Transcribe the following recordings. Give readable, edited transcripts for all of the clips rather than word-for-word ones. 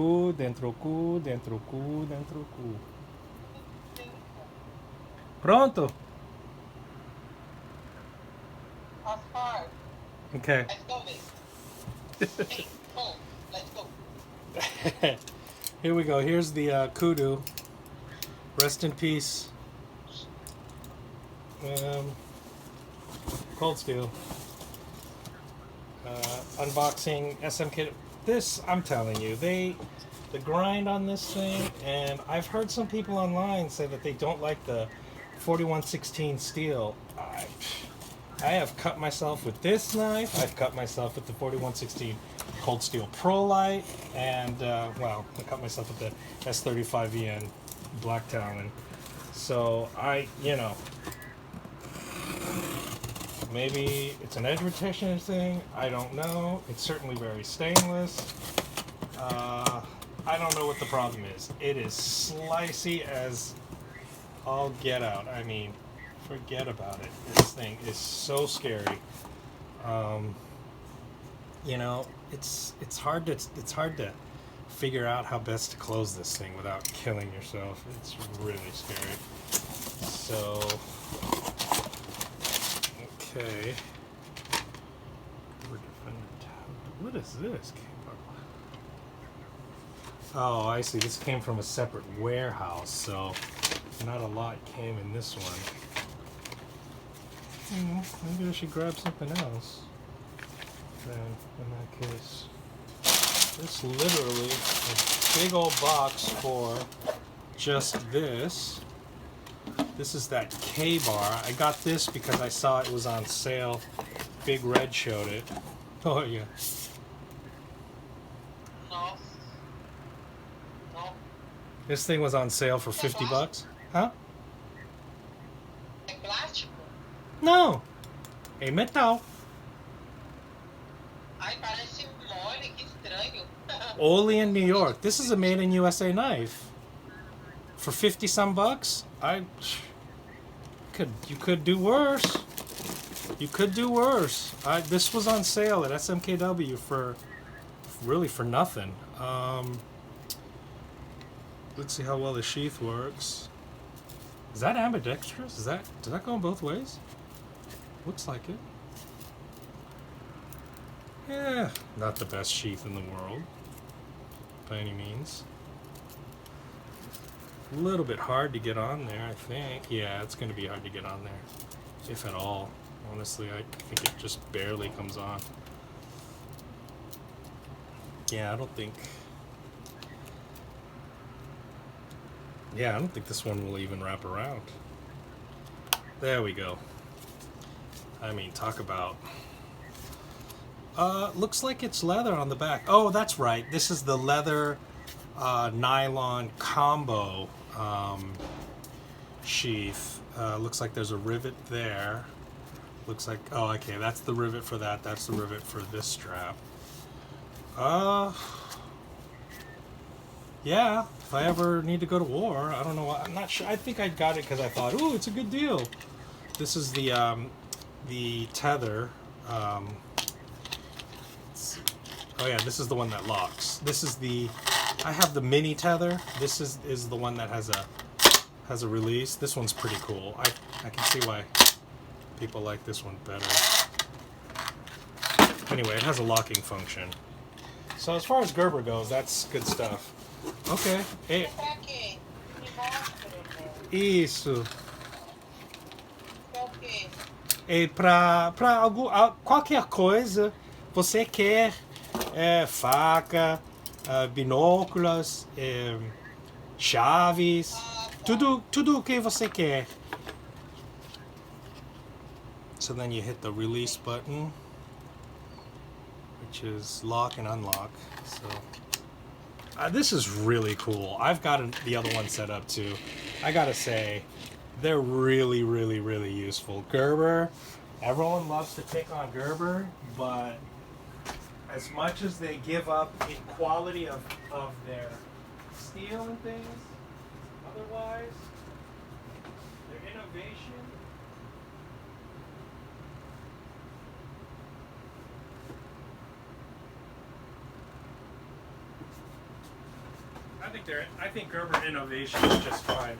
cu, dentro cu, dentro cu, dentro cu. Pronto? How far? Okay. Let's go, babe. Hey, home. Let's go. Here we go. Here's the kudu. Rest in peace. Cold steel. Unboxing SMK. This, I'm telling you, the grind on this thing, and I've heard some people online say that they don't like the 4116 steel. I have cut myself with this knife. I've cut myself with the 4116 Cold Steel Pro Light, and well, I cut myself with the S35VN Black Talon. So maybe it's an edge retention thing. I don't know. It's certainly very stainless. I don't know what the problem is. It is slicey as all get out. I mean, forget about it. This thing is so scary. It's hard to figure out how best to close this thing without killing yourself. It's really scary. So, okay. What is this? Oh, I see. This came from a separate warehouse, so not a lot came in this one. Maybe I should grab something else. Then, in that case, this literally a big old box for just this. This is that K-bar. I got this because I saw it was on sale. Big Red showed it. Oh, yeah. No. No. This thing was on sale for 50 bucks. Huh? É plástico? No. É metal. Ai, parece mole, que estranho. Only in New York. This is a made in USA knife. For 50 some bucks? You could do worse. You could do worse. This was on sale at SMKW for nothing. Let's see how well the sheath works. Is that ambidextrous? Does that go both ways? Looks like it. Yeah, not the best sheath in the world, by any means. A little bit hard to get on there, I think. Yeah, it's going to be hard to get on there, if at all. Honestly, I think it just barely comes on. Yeah, I don't think this one will even wrap around. There we go. I mean, talk about... looks like it's leather on the back. Oh, that's right. This is the leather nylon combo sheath. Looks like there's a rivet there. Looks like... Oh, okay. That's the rivet for that. That's the rivet for this strap. Yeah, if I ever need to go to war, I don't know. I'm not sure. I think I got it because I thought, ooh, it's a good deal. This is the tether. Oh yeah, this is the one that locks. This is I have the mini tether. This is the one that has a release. This one's pretty cool. I can see why people like this one better. Anyway, it has a locking function. So as far as Gerber goes, that's good stuff. Okay. Hey. Isso. E para qualquer coisa, você quer faca, binóculos, chaves, tudo o que você quer. So then you hit the release button, which is lock and unlock. So this is really cool. I've got the other one set up too. I gotta say, they're really, really, really useful. Gerber, everyone loves to pick on Gerber, but as much as they give up in quality of their steel and things, otherwise, their innovation. I think Gerber Innovation is just fine.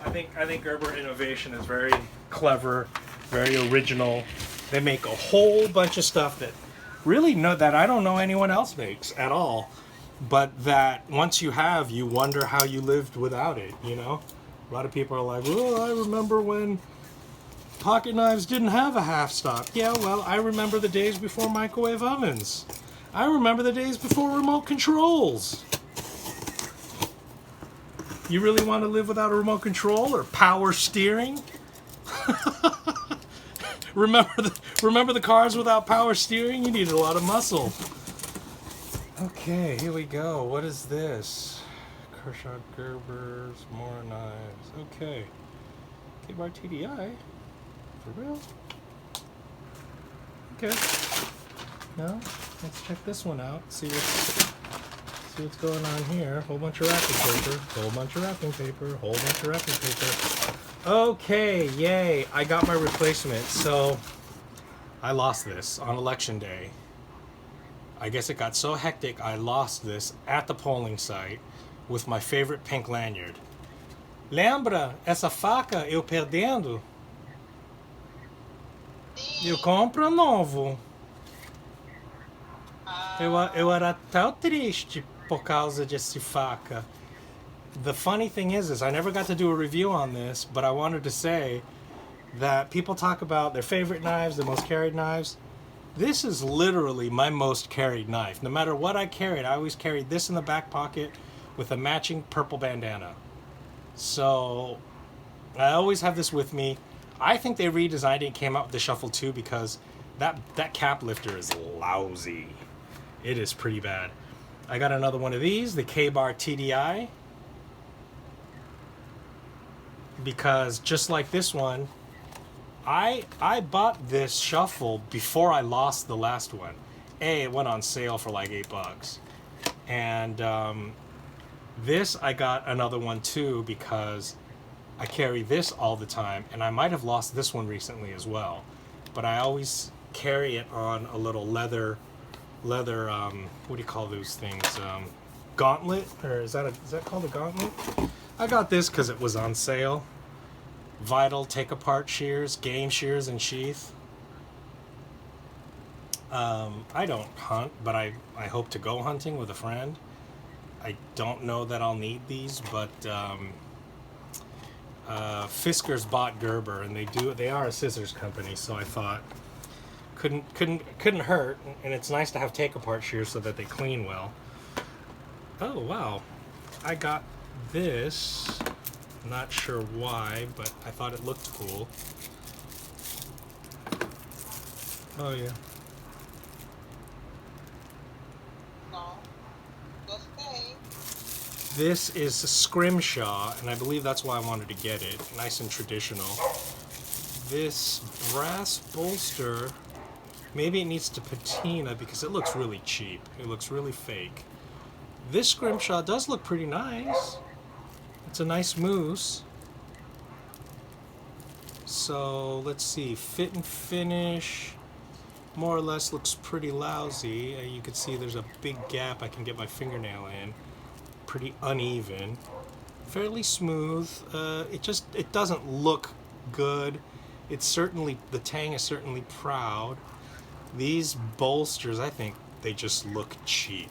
I think Gerber Innovation is very clever, very original. They make a whole bunch of stuff that that I don't know anyone else makes at all. But that once you have, you wonder how you lived without it, you know? A lot of people are like, oh, I remember when pocket knives didn't have a half stop. Yeah, well, I remember the days before microwave ovens. I remember the days before remote controls. You really want to live without a remote control or power steering? Remember the cars without power steering? You needed a lot of muscle. Okay, here we go. What is this? Kershaw, Gerber's, more knives. Okay. K-bar TDI? For real? Okay. Now, let's check this one out. See what's going on here. Whole bunch of wrapping paper. Whole bunch of wrapping paper. Whole bunch of wrapping paper. Okay, yay. I got my replacement. So, I lost this on election day. I guess it got so hectic I lost this at the polling site with my favorite pink lanyard. Lembra essa faca eu perdendo? Eu compro novo. Eu era tão triste por causa desse faca. The funny thing is I never got to do a review on this, but I wanted to say that people talk about their favorite knives, their most carried knives. This is literally my most carried knife. No matter what I carried, I always carried this in the back pocket with a matching purple bandana. So I always have this with me. I think they redesigned it and came out with the Shffle 2 because that cap lifter is lousy. It is pretty bad. I got another one of these, the K-bar TDI. Because just like this one, I bought this Shffle before I lost the last one. It went on sale for like $8. And this, I got another one too because I carry this all the time. And I might have lost this one recently as well. But I always carry it on a little leather, what do you call those things? Gauntlet? Or is that called a gauntlet? I got this because it was on sale. Vital take-apart shears, game shears and sheath. I don't hunt, but I hope to go hunting with a friend. I don't know that I'll need these, but Fiskars bought Gerber, and they are a scissors company, so I thought couldn't hurt, and it's nice to have take-apart shears so that they clean well. Oh wow, I got this. Not sure why, but I thought it looked cool. Oh yeah. This is a Scrimshaw, and I believe that's why I wanted to get it. Nice and traditional. This brass bolster, maybe it needs to patina because it looks really cheap. It looks really fake. This Scrimshaw does look pretty nice. It's a nice moose. So let's see, fit and finish more or less looks pretty lousy. You can see there's a big gap I can get my fingernail in. Pretty uneven. Fairly smooth. It doesn't look good. It's certainly, the tang is certainly proud. These bolsters, I think they just look cheap.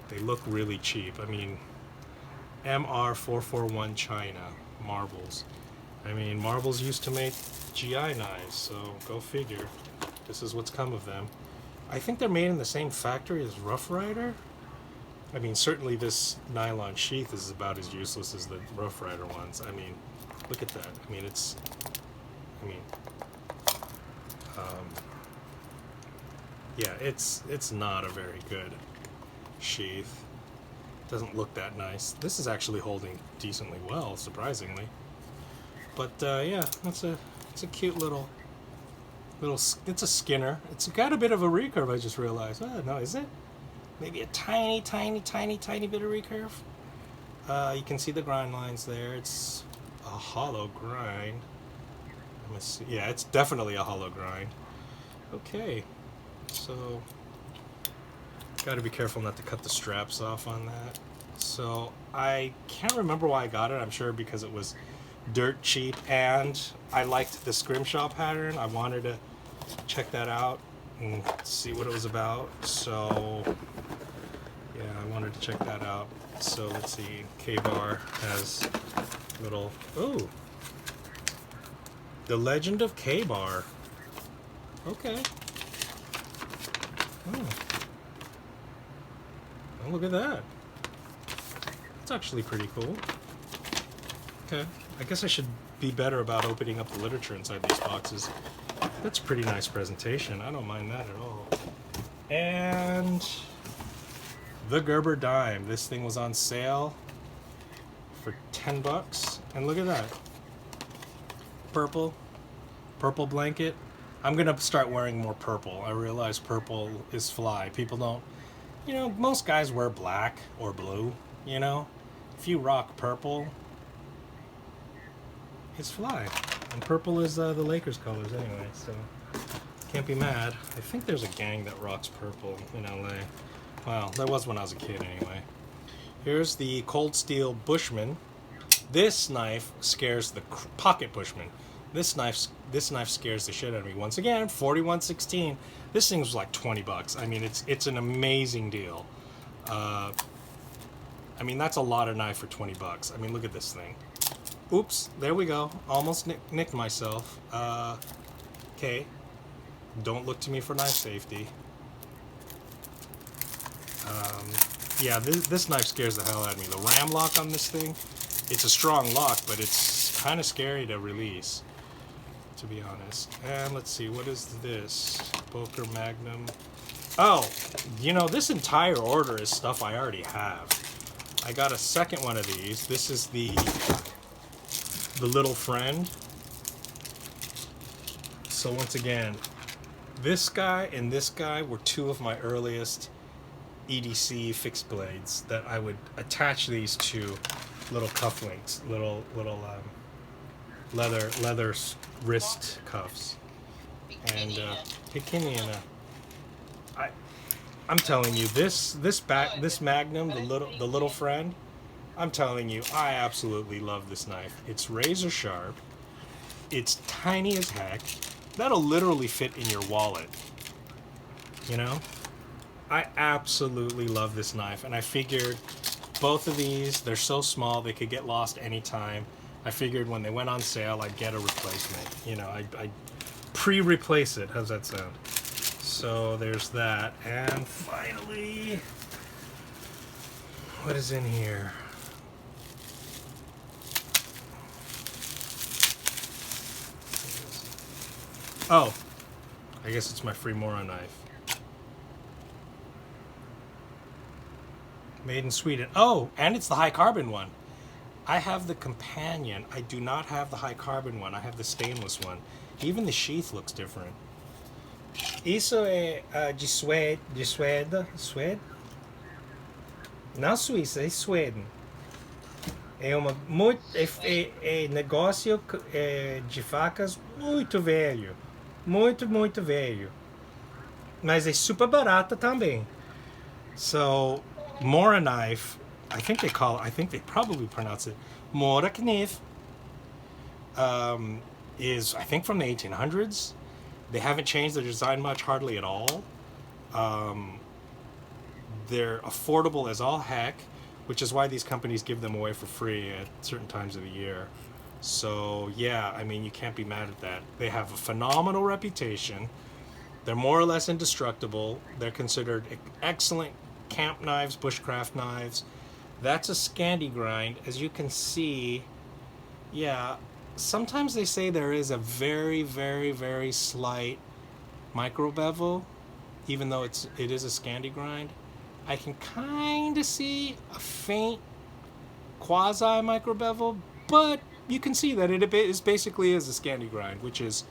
They look really cheap. I mean, MR441 China marbles. I mean, marbles used to make GI knives, so go figure. This is what's come of them. I think they're made in the same factory as Rough Rider. I mean, certainly this nylon sheath is about as useless as the Rough Rider ones. I mean, look at that. I mean, yeah, it's not a very good sheath. Doesn't look that nice. This is actually holding decently well, surprisingly. But yeah, it's a cute little. It's a Skinner. It's got a bit of a recurve. I just realized. Oh no, is it? Maybe a tiny bit of recurve. You can see the grind lines there. It's a hollow grind. Let me see. Yeah, it's definitely a hollow grind. Okay, so got to be careful not to cut the straps off on that. So I can't remember why I got it. I'm sure because it was dirt cheap and I liked the Scrimshaw pattern. I wanted to check that out and see what it was about. So yeah, I wanted to check that out. So let's see. K-Bar has little. Ooh. The Legend of K-Bar. Okay. Oh. Oh, look at that. It's actually pretty cool. Okay. I guess I should be better about opening up the literature inside these boxes. That's a pretty nice presentation. I don't mind that at all. And the Gerber dime. This thing was on sale for $10. And look at that. Purple blanket. I'm gonna start wearing more purple. I realize purple is fly. People don't, you know, most guys wear black or blue, you know. If you rock purple, it's fly. And purple is the Lakers colors anyway, so can't be mad. I think there's a gang that rocks purple in LA. Well, there was when I was a kid anyway. Here's the Cold Steel Bushman. This knife scares the pocket Bushman. This knife scares the shit out of me. Once again, 4116. This thing was like $20. I mean, it's an amazing deal. I mean, that's a lot of knife for $20. I mean, look at this thing. Oops, there we go. Almost nicked myself. Okay. Don't look to me for knife safety. Yeah, this knife scares the hell out of me. The ram lock on this thing, it's a strong lock, but it's kind of scary to release, to be honest. And let's see, what is this? Böker Magnum. Oh, you know, this entire order is stuff I already have. I got a second one of these. This is the little friend. So once again, this guy and this guy were two of my earliest EDC fixed blades that I would attach these to little cufflinks, little leather wrist cuffs. And I'm telling you, this Magnum, the little friend, I'm telling you, I absolutely love this knife. It's razor sharp. It's tiny as heck. That'll literally fit in your wallet. You know? I absolutely love this knife, and I figured both of these, they're so small they could get lost anytime. I figured when they went on sale, I'd get a replacement. You know, I'd pre-replace it. How's that sound? So there's that. And finally, what is in here? Oh, I guess it's my free Mora knife. Made in Sweden. Oh, and it's the high carbon one. I have the companion. I do not have the high carbon one. I have the stainless one. Even the sheath looks different. Isso é de Suécia. Não Suíça, é Sweden. É negócio de facas muito velho. Muito velho. Mas é super barata também. So, Mora knife, I think they probably pronounce it Morakniv, is, I think, from the 1800s. They haven't changed the design much, hardly at all. They're affordable as all heck, which is why these companies give them away for free at certain times of the year. So, yeah, I mean, you can't be mad at that. They have a phenomenal reputation. They're more or less indestructible. They're considered excellent camp knives, bushcraft knives. That's a Scandi grind. As you can see, yeah, sometimes they say there is a very, very, very slight micro bevel, even though it is a Scandi grind. I can kind of see a faint quasi micro bevel, but you can see that it is basically is a Scandi grind, which is,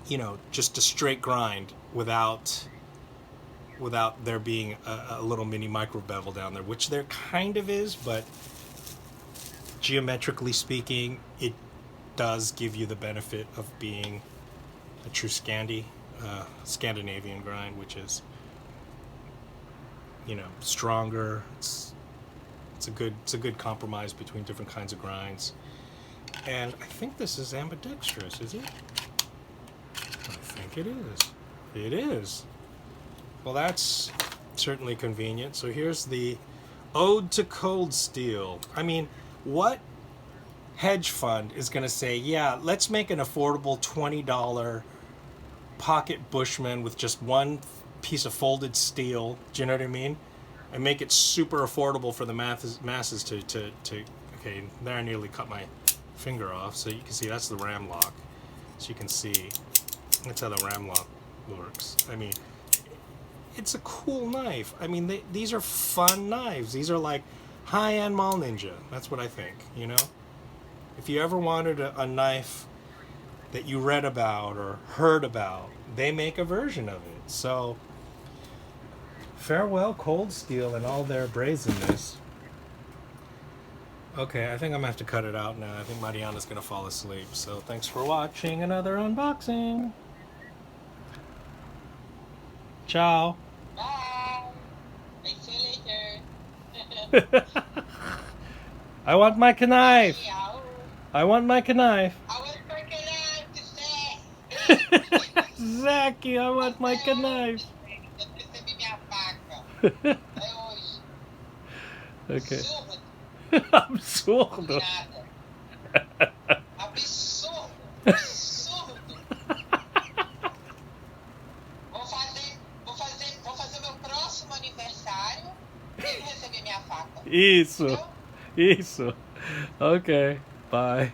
you know, just a straight grind without there being a little mini micro bevel down there, which there kind of is, but geometrically speaking, it does give you the benefit of being a true Scandinavian grind, which is, you know, stronger. It's It's a good compromise between different kinds of grinds. And I think this is ambidextrous, is it? I think it is. It is. Well, that's certainly convenient. So here's the Ode to Cold Steel. I mean, what hedge fund is going to say, yeah, let's make an affordable $20 pocket Bushman with just one piece of folded steel, do you know what I mean? And make it super affordable for the masses to okay, there I nearly cut my finger off, so you can see that's the ram lock. So you can see that's how the ram lock works. I mean, it's a cool knife. I mean, these are fun knives. These are like high-end Mall Ninja. That's what I think, you know? If you ever wanted a knife that you read about or heard about, they make a version of it. So, farewell Cold Steel and all their brazenness. Okay, I think I'm gonna have to cut it out now. I think Mariana's gonna fall asleep. So thanks for watching another unboxing. Ciao. Bye. I see you later. I want my knife. Ciao. I want my knife. I will break it out to say. Zaki, I want my knife. Eu recebi minha faca. É hoje. Okay. Absurdo. Absurdo. Nada. Absurdo. Absurdo. Vou fazer meu próximo aniversário e receber minha faca. Isso. Entendeu? Isso. Okay. Bye.